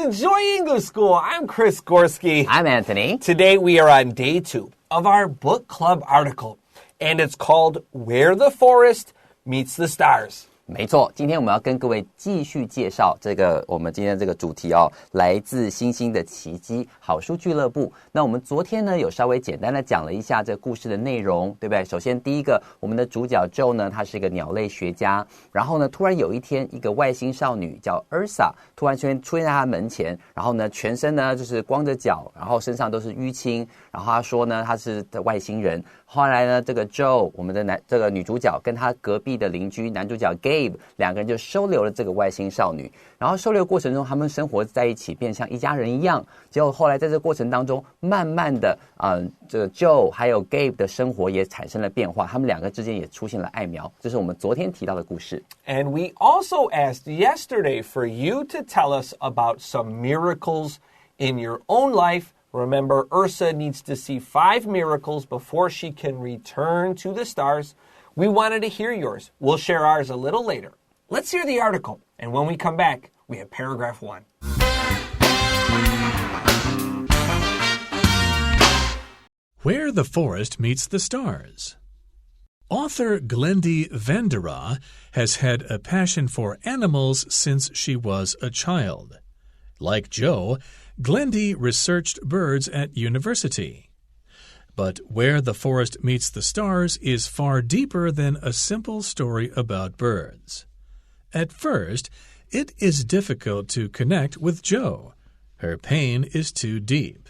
Enjoy English School. I'm Chris Gorski. I'm Anthony. Today we are on day 2 of our book club article, and it's called Where the Forest Meets the Stars. 没错，今天我们要跟各位继续介绍我们今天这个主题哦，来自星星的奇迹好书俱乐部。那我们昨天呢有稍微简单的讲了一下这个故事的内容，对不对？首先第一个，我们的主角 Joe 呢，他是一个鸟类学家，然后呢突然有一天，一个外星少女叫 Ursa 突然出现在他门前，然后呢全身呢就是光着脚，然后身上都是淤青，然后他说呢他是外星人。后来呢这个 Joe 我们的这个女主角跟她隔壁的邻居男主角 Gabe 两个人就收留了这个外星少女，然后收留过程中他们生活在一起，变像一家人一样。结果后来在这个过程当中，慢慢的这个 Joe 还有 Gabe 的生活也产生了变化，他们两个之间也出现了爱苗，这是我们昨天提到的故事。 And we also asked yesterday for you to tell us about some miracles in your own life.Remember, Ursa needs to see 5 miracles before she can return to the stars. We wanted to hear yours. We'll share ours a little later. Let's hear the article. And when we come back, we have paragraph 1. Where the Forest Meets the Stars. Author Glendy Vandera has had a passion for animals since she was a child. Like Joe, Glendy researched birds at university. But Where the Forest Meets the Stars is far deeper than a simple story about birds. At first, it is difficult to connect with Joe. Her pain is too deep.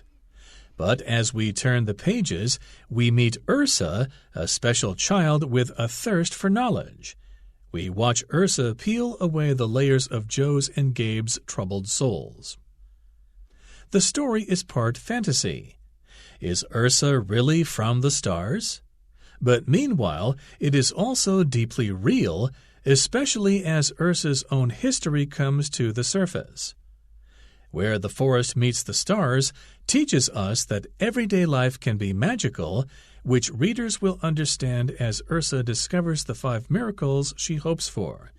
But as we turn the pages, we meet Ursa, a special child with a thirst for knowledge. We watch Ursa peel away the layers of Joe's and Gabe's troubled souls. The story is part fantasy. Is Ursa really from the stars? But meanwhile, it is also deeply real, especially as Ursa's own history comes to the surface. Where the Forest Meets the Stars teaches us that everyday life can be magical, which readers will understand as Ursa discovers the 5 miracles she hopes for.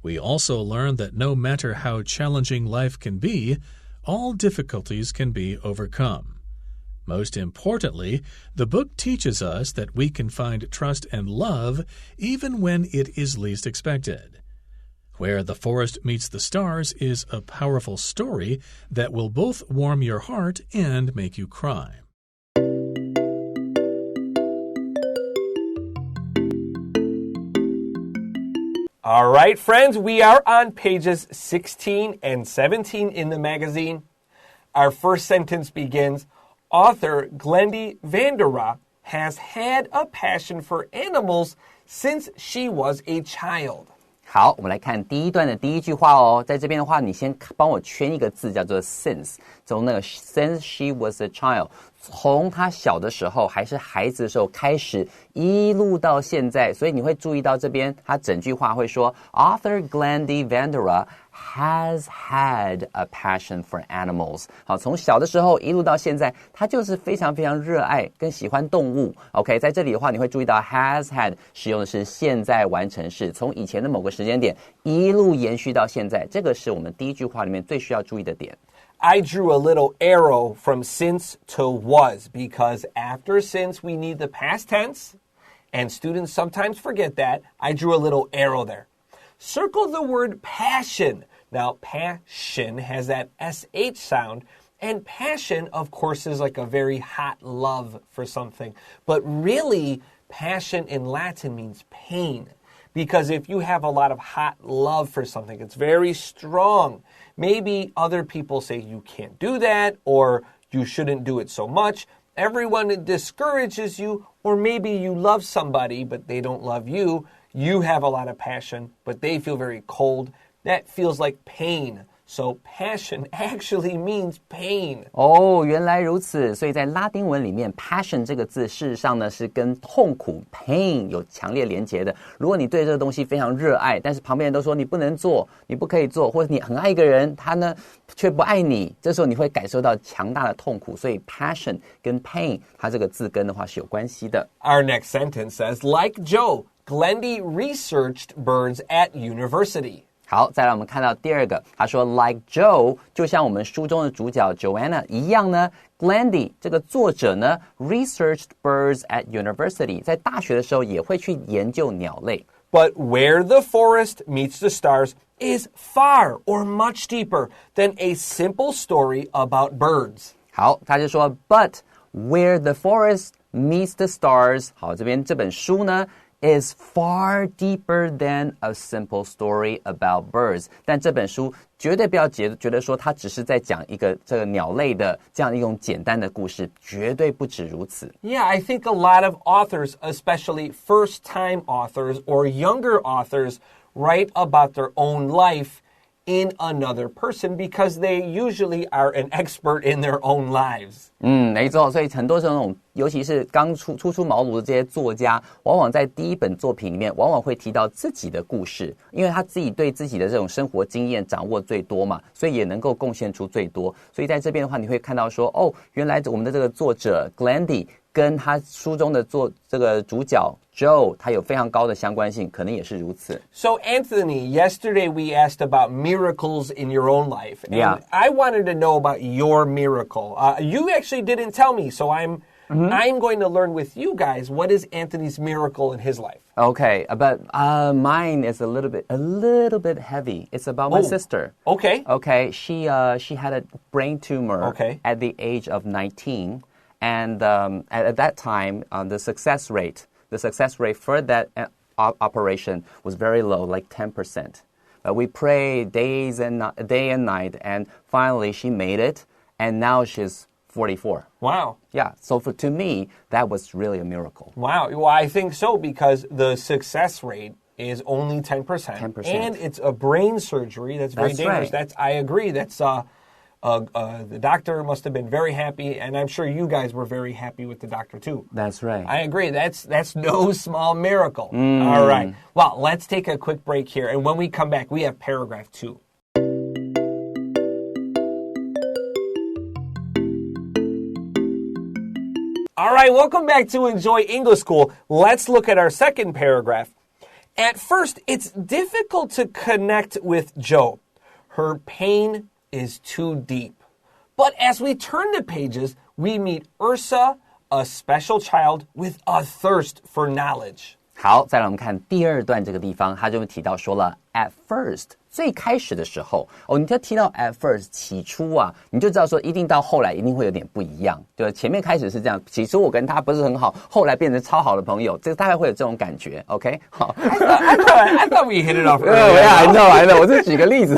We also learn that no matter how challenging life can be, all difficulties can be overcome. Most importantly, the book teaches us that we can find trust and love even when it is least expected. Where the Forest Meets the Stars is a powerful story that will both warm your heart and make you cry. All right, friends, we are on pages 16 and 17 in the magazine. Our first sentence begins, Author Glendy Vandera has had a passion for animals since she was a child. 好，我们来看第一段的第一句话哦。在这边的话，你先帮我圈一个字，叫做 since。从那个 since she was a child， 从她小的时候还是孩子的时候开始，一路到现在。所以你会注意到这边，他整句话会说 ，Author Glendy Vandera has had a passion for animals。好，从小的时候一路到现在，他就是非常非常热爱跟喜欢动物。OK， 在这里的话，你会注意到 has had 使用的是现在完成式，从以前的某个时间点一路延续到现在，这个是我们第一句话里面最需要注意的点。I drew a little arrow from since to was because after since we need the past tense, and students sometimes forget that. I drew a little arrow there. Circle the word passion. Now, passion has that SH sound, and passion, of course, is like a very hot love for something. But really, passion in Latin means pain. Because if you have a lot of hot love for something, it's very strong. Maybe other people say you can't do that, or you shouldn't do it so much. Everyone discourages you, or maybe you love somebody, but they don't love you. You have a lot of passion, but they feel very cold. That feels like pain. So passion actually means pain. 哦，原来如此。所以在拉丁文里面 passion 这个字事实上呢是跟痛苦 pain 有强烈连结的。如果你对这个东西非常热爱，但是旁边人都说你不能做，你不可以做，或者你很爱一个人，他呢却不爱你，这时候你会感受到强大的痛苦。所以 passion 跟 pain 它这个字根的话是有关系的。Our next sentence says, like Joe, Glendy researched birds at university. 好，再来我们看到第二个，他说 Like Joe 就像我们书中的主角 Joanna 一样呢 Glendy 这个作者呢 researched birds at university 在大学的时候也会去研究鸟类。But where the forest meets the stars is far or much deeper than a simple story about birds. 好，他就说 But where the forest meets the stars 好，这边这本书呢is far deeper than a simple story about birds. 但这本书绝对不要觉得说它只是在讲一个这个鸟类的这样一种简单的故事，绝对不止如此。Yeah, I think a lot of authors, especially first-time authors or younger authors, write about their own life in another person because they usually are an expert in their own lives. 没错，所以很多这种尤其是刚初茅庐的这些作家，往往在第一本作品里面往往会提到自己的故事，因为他自己对自己的这种生活经验掌握最多嘛，所以也能够贡献出最多。所以在这边的话，你会看到说，哦，原来我们的这个作者 Glendy 跟他书中的这个主角 Joe 他有非常高的相关性，可能也是如此。 So Anthony, yesterday we asked about miracles in your own life. And Yeah. I wanted to know about your miracle. You actually didn't tell me, so I'm going to learn with you guys what is Anthony's miracle in his life. Okay, but mine is a little bit heavy. It's about my sister. Okay. Okay, she had a brain tumor at the age of 19, and at that time, the success rate for that operation was very low, like 10%. We prayed day and night, and finally she made it, and now she's 44. Wow. Yeah, so to me, that was really a miracle. Wow. Well, I think so because the success rate is only 10%. 10%. And it's a brain surgery. That's very dangerous. Right. I agree. That's the doctor must have been very happy, and I'm sure you guys were very happy with the doctor too. That's right. I agree. That's no small miracle. All right. Well, let's take a quick break here, and when we come back, we have paragraph 2. All right, welcome back to Enjoy English School. Let's look at our second paragraph. At first, it's difficult to connect with Joe. Her pain is too deep. But as we turn the pages, we meet Ursa, a special child with a thirst for knowledge. 好，再来我们看第二段这个地方，他就提到说了 at first 最开始的时候你就提到 at first 起初啊，你就知道说一定到后来一定会有点不一样，对吧？前面开始是这样，起初我跟他不是很好，后来变成超好的朋友，这个大概会有这种感觉 ，OK？ 好 I thought we hit it off earlier. I know， 我是举个例子。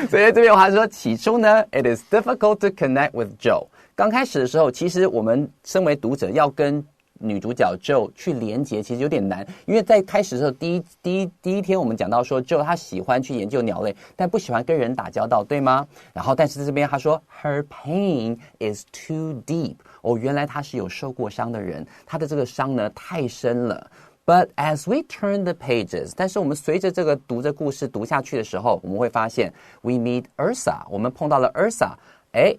所以这边他说起初呢 ，it is difficult to connect with Joe。刚开始的时候，其实我们身为读者要跟女主角 Joe 去连结其实有点难，因为在开始的时候第一天我们讲到说 Joe 她喜欢去研究鸟类，但不喜欢跟人打交道，对吗？然后但是这边她说 her pain is too deep， 原来她是有受过伤的人，她的这个伤呢太深了。But as we turn the pages， 但是我们随着这个读着故事读下去的时候，我们会发现 we meet Ursa， 我们碰到了 Ursa。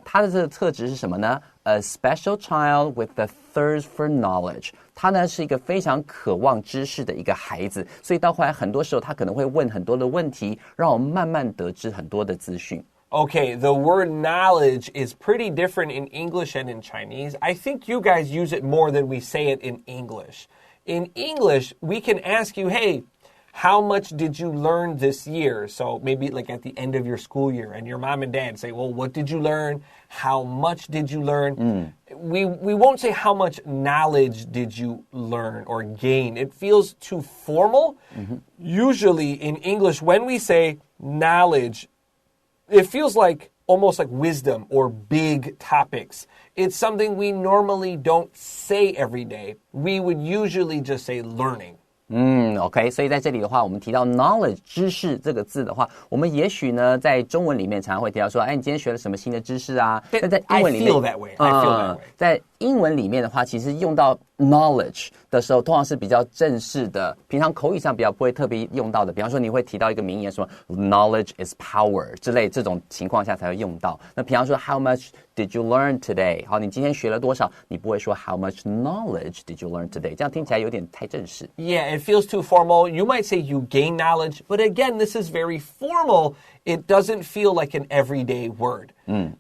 他的这个特质是什么呢？ A special child with a thirst for knowledge。 他呢是一个非常渴望知识的一个孩子，所以到后来很多时候他可能会问很多的问题，让我们慢慢得知很多的资讯。Okay, the word knowledge is pretty different in English and in Chinese. I think you guys use it more than we say it in English. In English, we can ask you, hey, how much did you learn this year? So maybe like at the end of your school year, and your mom and dad say, well, what did you learn? How much did you learn? We won't say how much knowledge did you learn or gain. It feels too formal. Usually in English, when we say knowledge, it feels like almost like wisdom or big topics. It's something we normally don't say every day. We would usually just say learning. OK， 所以在这里的话，我们提到 knowledge 知识这个字的话，我们也许呢在中文里面常常会提到说，你今天学了什么新的知识啊？但在英文里面 I feel that way. 在英文里面的话，其实用到 knowledge 的时候，通常是比较正式的，平常口语上比较不会特别用到的。比方说，你会提到一个名言，什么 knowledge is power 之类，这种情况下才会用到。那平常说 How much did you learn today？ 好，你今天学了多少？你不会说 How much knowledge did you learn today？ 这样听起来有点太正式。Yeah, it feels too formal. You might say you gain knowledge, but again, this is very formal. It doesn't feel like an everyday word.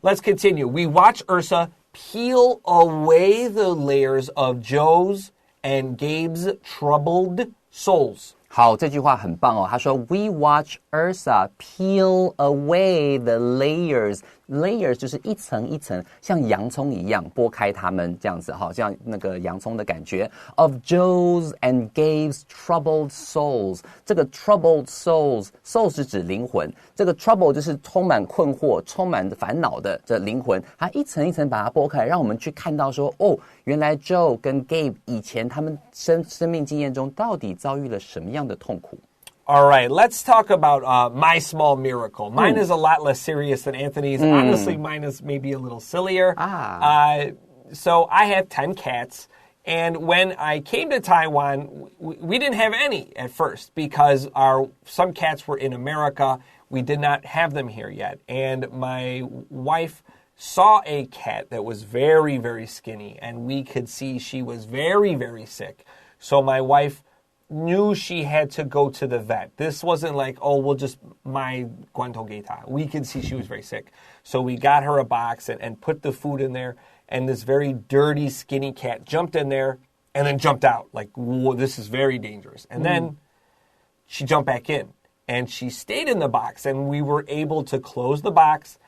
Let's continue. We watch Ursa peel away the layers of Joe's and Gabe's troubled souls. 好，这句话很棒哦。他说 We watch Ursa peel away the layers。Layers 就是一层一层，像洋葱一样剥开它们这样子，好像那个洋葱的感觉。Of Joe's and Gabe's troubled souls， 这个 troubled souls 是指灵魂，这个 trouble 就是充满困惑、充满烦恼的这灵魂，它一层一层把它剥开，让我们去看到说，哦，原来 Joe 跟 Gabe 以前他们生命经验中到底遭遇了什么样的痛苦。All right, let's talk about my small miracle. Mine is a lot less serious than Anthony's. Honestly, mine is maybe a little sillier. So I have 10 cats. And when I came to Taiwan, we didn't have any at first because some cats were in America. We did not have them here yet. And my wife saw a cat that was very, very skinny. And we could see she was very, very sick. So my wife knew she had to go to the vet. This wasn't like, oh, we'll just my guanto geita. We could see she was very sick. So we got her a box and put the food in there. And this very dirty, skinny cat jumped in there and then jumped out. Like, whoa, this is very dangerous. And then she jumped back in. And she stayed in the box. And we were able to close the box.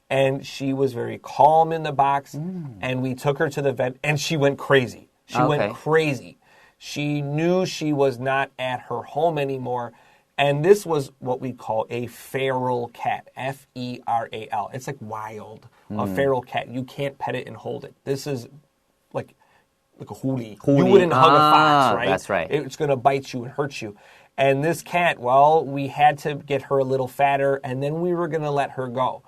And she was very calm in the box. And we took her to the vet. And she went crazy. She went crazy. She knew she was not at her home anymore. And this was what we call a feral cat, F-E-R-A-L. It's like wild, a feral cat. You can't pet it and hold it. This is like a huli. You wouldn't hug a fox, right? That's right. It's going to bite you and hurt you. And this cat, well, we had to get her a little fatter, and then we were going to let her go.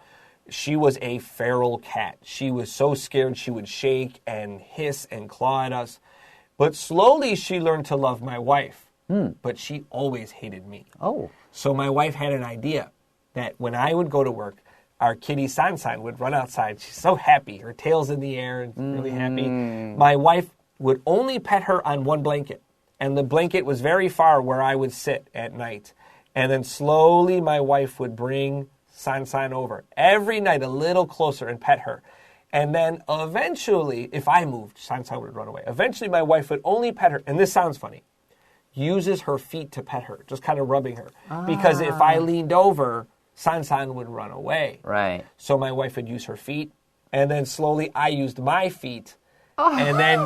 She was a feral cat. She was so scared she would shake and hiss and claw at us. But slowly she learned to love my wife. But she always hated me. Oh. So my wife had an idea that when I would go to work, our kitty San-San would run outside. She's so happy. Her tail's in the air and really happy. My wife would only pet her on one blanket. And the blanket was very far where I would sit at night. And then slowly my wife would bring San-San over. Every night a little closer and pet her. And then eventually, if I moved, San-San would run away. Eventually, my wife would only pet her, and this sounds funny, uses her feet to pet her, just kind of rubbing her. Because if I leaned over, San-San would run away. Right. So my wife would use her feet, and then slowly I used my feet, and then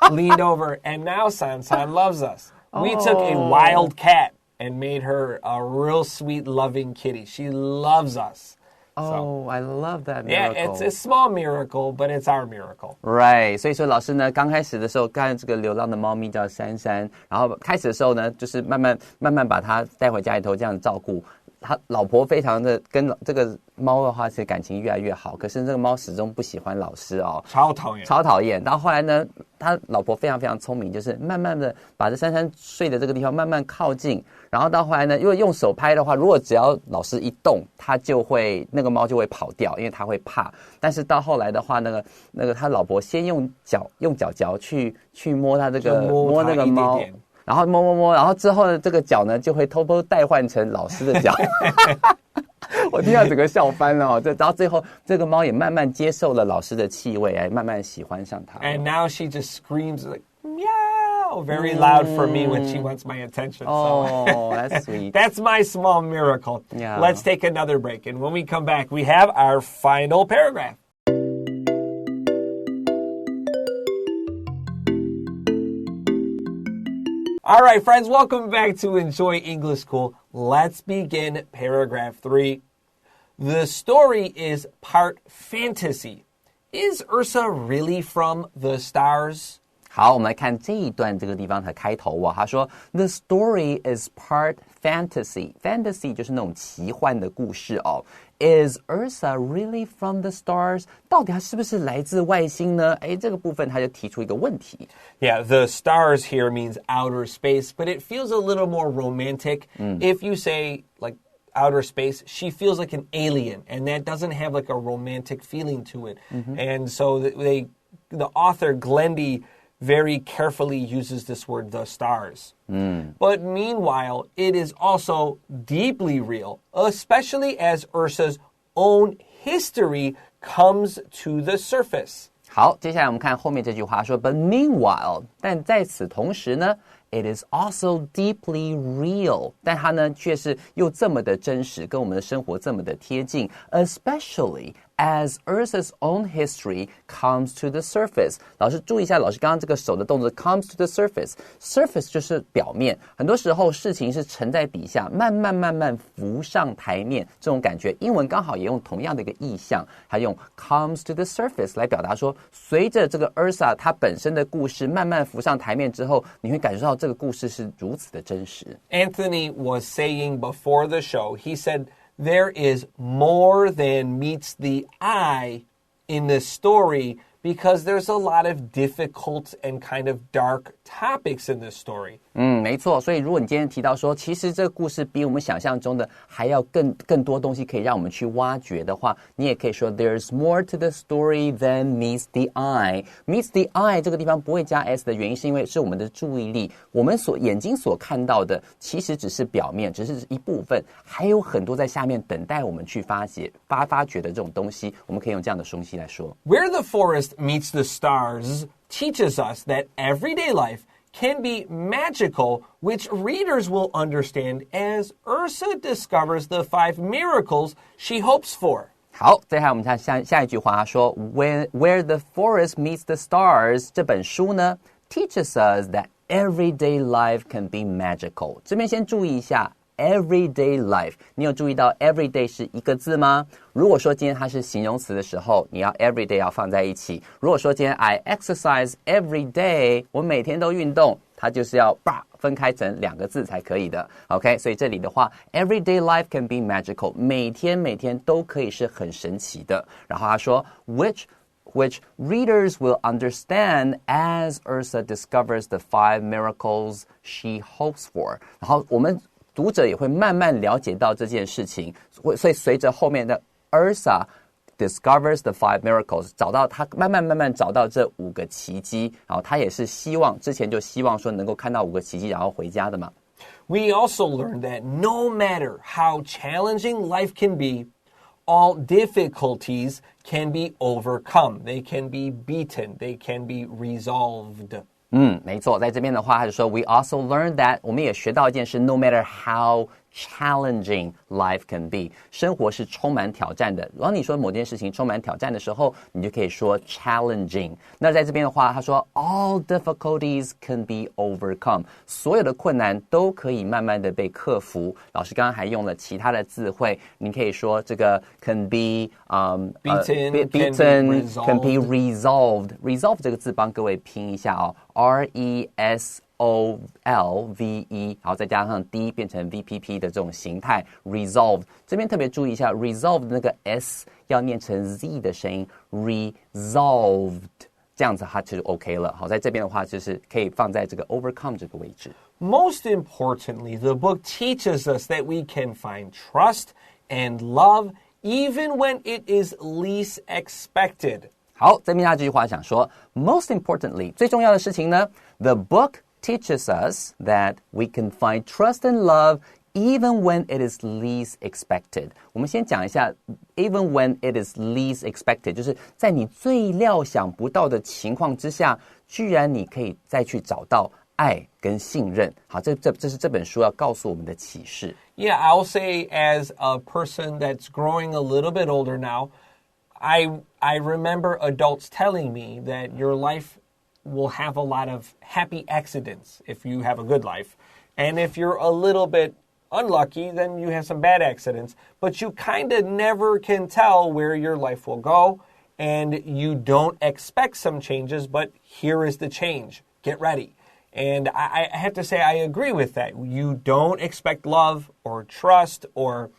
leaned over, and now San-San loves us. We took a wild cat and made her a real sweet, loving kitty. She loves us. Oh, I love that miracle. Yeah, it's a small miracle, but it's our miracle. Right. 所以说老师呢，刚开始的时候，看这个流浪的猫咪叫珊珊，然后开始的时候呢，就是慢慢把它带回家里头这样照顾。他老婆非常的跟这个猫的话，其实感情越来越好。可是这个猫始终不喜欢老师哦，超讨厌。到后来呢，他老婆非常非常聪明，就是慢慢的把这珊珊睡的这个地方慢慢靠近，然后到后来呢，因为用手拍的话，如果只要老师一动，那个猫就会跑掉，因为它会怕。但是到后来的话，那个他老婆先用脚脚去摸他这个摸那个猫。然后摸，然后之后呢，这个脚呢就会偷偷代换成老师的脚。我听到整个笑翻了哦。然后最后这个猫也慢慢接受了老师的气味，慢慢喜欢上它。And now she just screams like meow very loud for me when she wants my attention. Oh, that's sweet. That's my small miracle. Yeah. Let's take another break, and when we come back, we have our final paragraph. All right, friends, welcome back to Enjoy English School. Let's begin paragraph 3. The story is part fantasy. Is Ursa really from the stars? 好，我们来看这一段这个地方的开头啊，他说 The story is part fantasy. Fantasy 就是那种奇幻的故事哦。Is Ursa really from the stars? 到底它是不是来自外星呢？这个部分他就提出一个问题。Yeah, the stars here means outer space, but it feels a little more romantic. If you say, like, outer space, she feels like an alien, and that doesn't have, like, a romantic feeling to it. And so the author, Glendy, very carefully uses this word, the stars. But meanwhile, it is also deeply real, especially as Ursa's own history comes to the surface. 好，接下来我们看后面这句话说 But meanwhile, 但在此同时呢 It is also deeply real. 但它呢却是又这么的真实，跟我们的生活这么的贴近 Especially as Ursa's own history comes to the surface. 老师注意一下，老师刚刚这个手的动作 comes to the surface. Surface 就是表面，很多时候事情是沉在底下，慢慢浮上台面，这种感觉。英文刚好也用同样的一个意象，它用 comes to the surface 来表达说，随着这个 Ursa 它本身的故事慢慢浮上台面之后，你会感受到这个故事是如此的真实。Anthony was saying before the show, he said, there is more than meets the eye in this story because there's a lot of difficult and kind of dark topics in this story. 没错，所以如果你今天提到说，其实这个故事比我们想象中的还要更多东西可以让我们去挖掘的话，你也可以说 There's more to the story than meets the eye. Meets the eye 这个地方不会加 s 的原因是因为是我们的注意力，我们眼睛所看到的其实只是表面，只是一部分，还有很多在下面等待我们去发掘的这种东西，我们可以用这样的东西来说。Where the forest meets the stars teaches us that everyday life can be magical, which readers will understand as Ursa discovers the 5 miracles she hopes for. 好，再来我们看下一句话，他说 Where the forest meets the stars 这本书呢 teaches us that everyday life can be magical. 这边先注意一下Everyday life， 你有注意到 everyday 是一个字吗？如果说今天它是形容词的时候，你要 everyday 要放在一起。如果说今天 I exercise every day， 我每天都运动，它就是要分开成2个字才可以的。OK， 所以这里的话 everyday life can be magical， 每天都可以是很神奇的。然后他说 which readers will understand as Ursa discovers the 5 miracles she hopes for。 然后我们读者也会慢慢了解到这件事情，所以随着后面的 Ursa discovers the 5 miracles， 找到他慢慢找到这5个奇迹，然后他也是之前就希望说能够看到5个奇迹，然后回家的嘛。We also learned that no matter how challenging life can be, all difficulties can be overcome. They can be beaten. They can be resolved. 没错，在这边的话他就说 We also learned that 我们也学到一件事 No matter how challenging life can be， 生活是充满挑战的。然后你说某件事情充满挑战的时候，你就可以说 challenging。 那在这边的话他说 All difficulties can be overcome， 所有的困难都可以慢慢的被克服。老师刚刚还用了其他的字汇，你可以说这个 can be beaten, can be resolved。 resolve 这个字帮各位拼一下哦 RESOLVE， 好，再加上 D 变成 VPP 的这种形态 resolve。 这边特别注意一下 resolve 的那个 S 要念成 Z 的声音 resolved， 这样子它就 OK 了。好，在这边的话就是可以放在这个 overcome 这个位置。 Most importantly, the book teaches us that we can find trust and love even when it is least expected. 好，这边这句话想说 Most importantly， 最重要的事情呢 The book teaches us that we can find trust and love even when it is least expected。 我们先讲一下 even when it is least expected， 就是在你最料想不到的情况之下，居然你可以再去找到爱跟信任。好，这是这本书要告诉我们的启示。 Yeah, I'll say as a person that's growing a little bit older now, I remember adults telling me that your life will have a lot of happy accidents if you have a good life. And if you're a little bit unlucky, then you have some bad accidents. But you kind of never can tell where your life will go. And you don't expect some changes, but here is the change. Get ready. And I have to say I agree with that. You don't expect love or trust or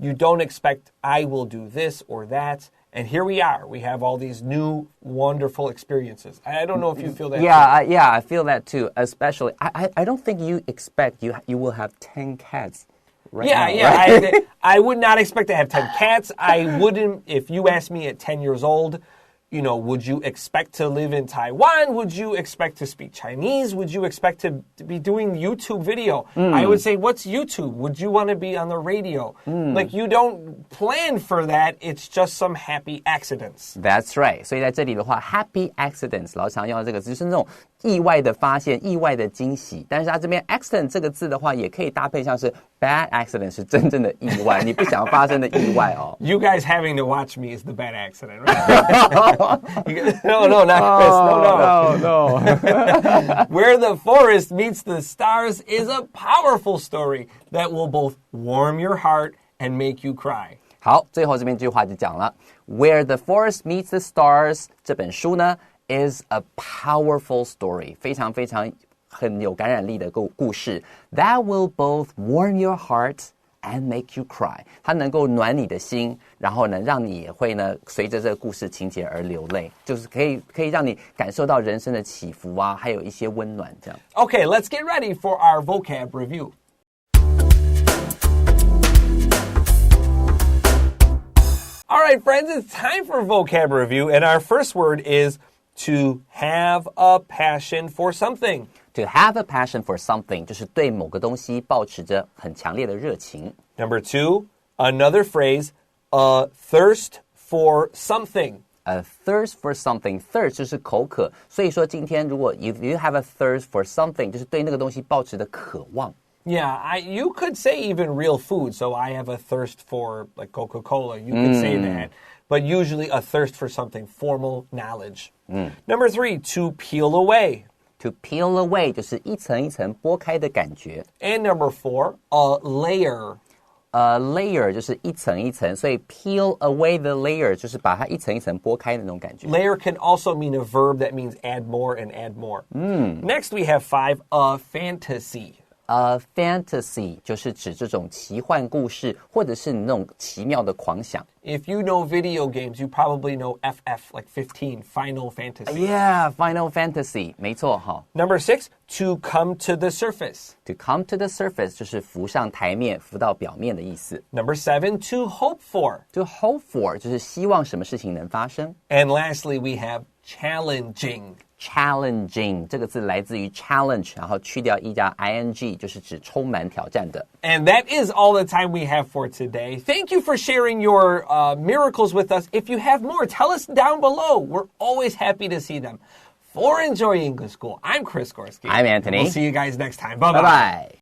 you don't expect I will do this or that. And here we are. We have all these new, wonderful experiences. I don't know if you feel that. Yeah, I feel that too. Especially, I don't think you expect you will have 10 cats. Right now. I would not expect to have 10 cats. I wouldn't, if you asked me at 10 years old, would you expect to live in Taiwan? Would you expect to speak Chinese? Would you expect to be doing YouTube video? I would say, what's YouTube? Would you want to be on the radio? Like, you don't plan for that. It's just some happy accidents. That's right. 所以在这里的话 happy accidents 老常用到这个就是那种意外的发现，意外的惊喜。但是它这边 accident 这个字的话，也可以搭配像是 bad accident 是真正的意外，你不想发生的意外哦。You guys having to watch me is the bad accident, right? No, not Chris. No. Where the forest meets the stars is a powerful story that will both warm your heart and make you cry. 好，最后这边这句话就讲了 Where the forest meets the stars 这本书呢 is a powerful story 非常非常很有感染力的故事 That will both warm your heart and make you cry 它能够暖你的心然后呢让你也会呢随着这个故事情节而流泪就是可以让你感受到人生的起伏啊还有一些温暖这样 Okay, let's get ready for our vocab review. All right, friends, it's time for vocab review, and our first word is to have a passion for something. To have a passion for something 就是对某个东西抱持着很强烈的热情 Number 2, another phrase, a thirst for something. A thirst for something. Thirst 就是口渴所以说今天如果 if you have a thirst for something 就是对那个东西抱持的渴望 Yeah, you could say even real food. So I have a thirst for like Coca-Cola. You could say that. But usually a thirst for something, formal knowledge. Number 3, to peel away. To peel away 就是一层一层剥开的感觉 And number 4, a layer. A layer 就是一层一层所以 peel away the layer 就是把它一层一层剥开的那种感觉 Layer can also mean a verb that means add more and add more. Next we have 5, a fantasy. A fantasy 就是指这种奇幻故事或者是你那种奇妙的狂想 If you know video games, you probably know FF, like 15, Final Fantasy. Yeah, Final Fantasy 没错哈 Number 6, to come to the surface. To come to the surface 就是浮上台面浮到表面的意思 Number 7, to hope for. To hope for 就是希望什么事情能发生 And lastly, we have challenging. Challenging 这个字来自于 challenge 然后去掉一加 ing 就是指充满挑战的 And that is all the time we have for today. Thank you for sharing your miracles with us. If you have more, tell us down below. We're always happy to see them. For Enjoy English School, I'm Chris Gorski. I'm Anthony. We'll see you guys next time. Bye-bye. Bye-bye.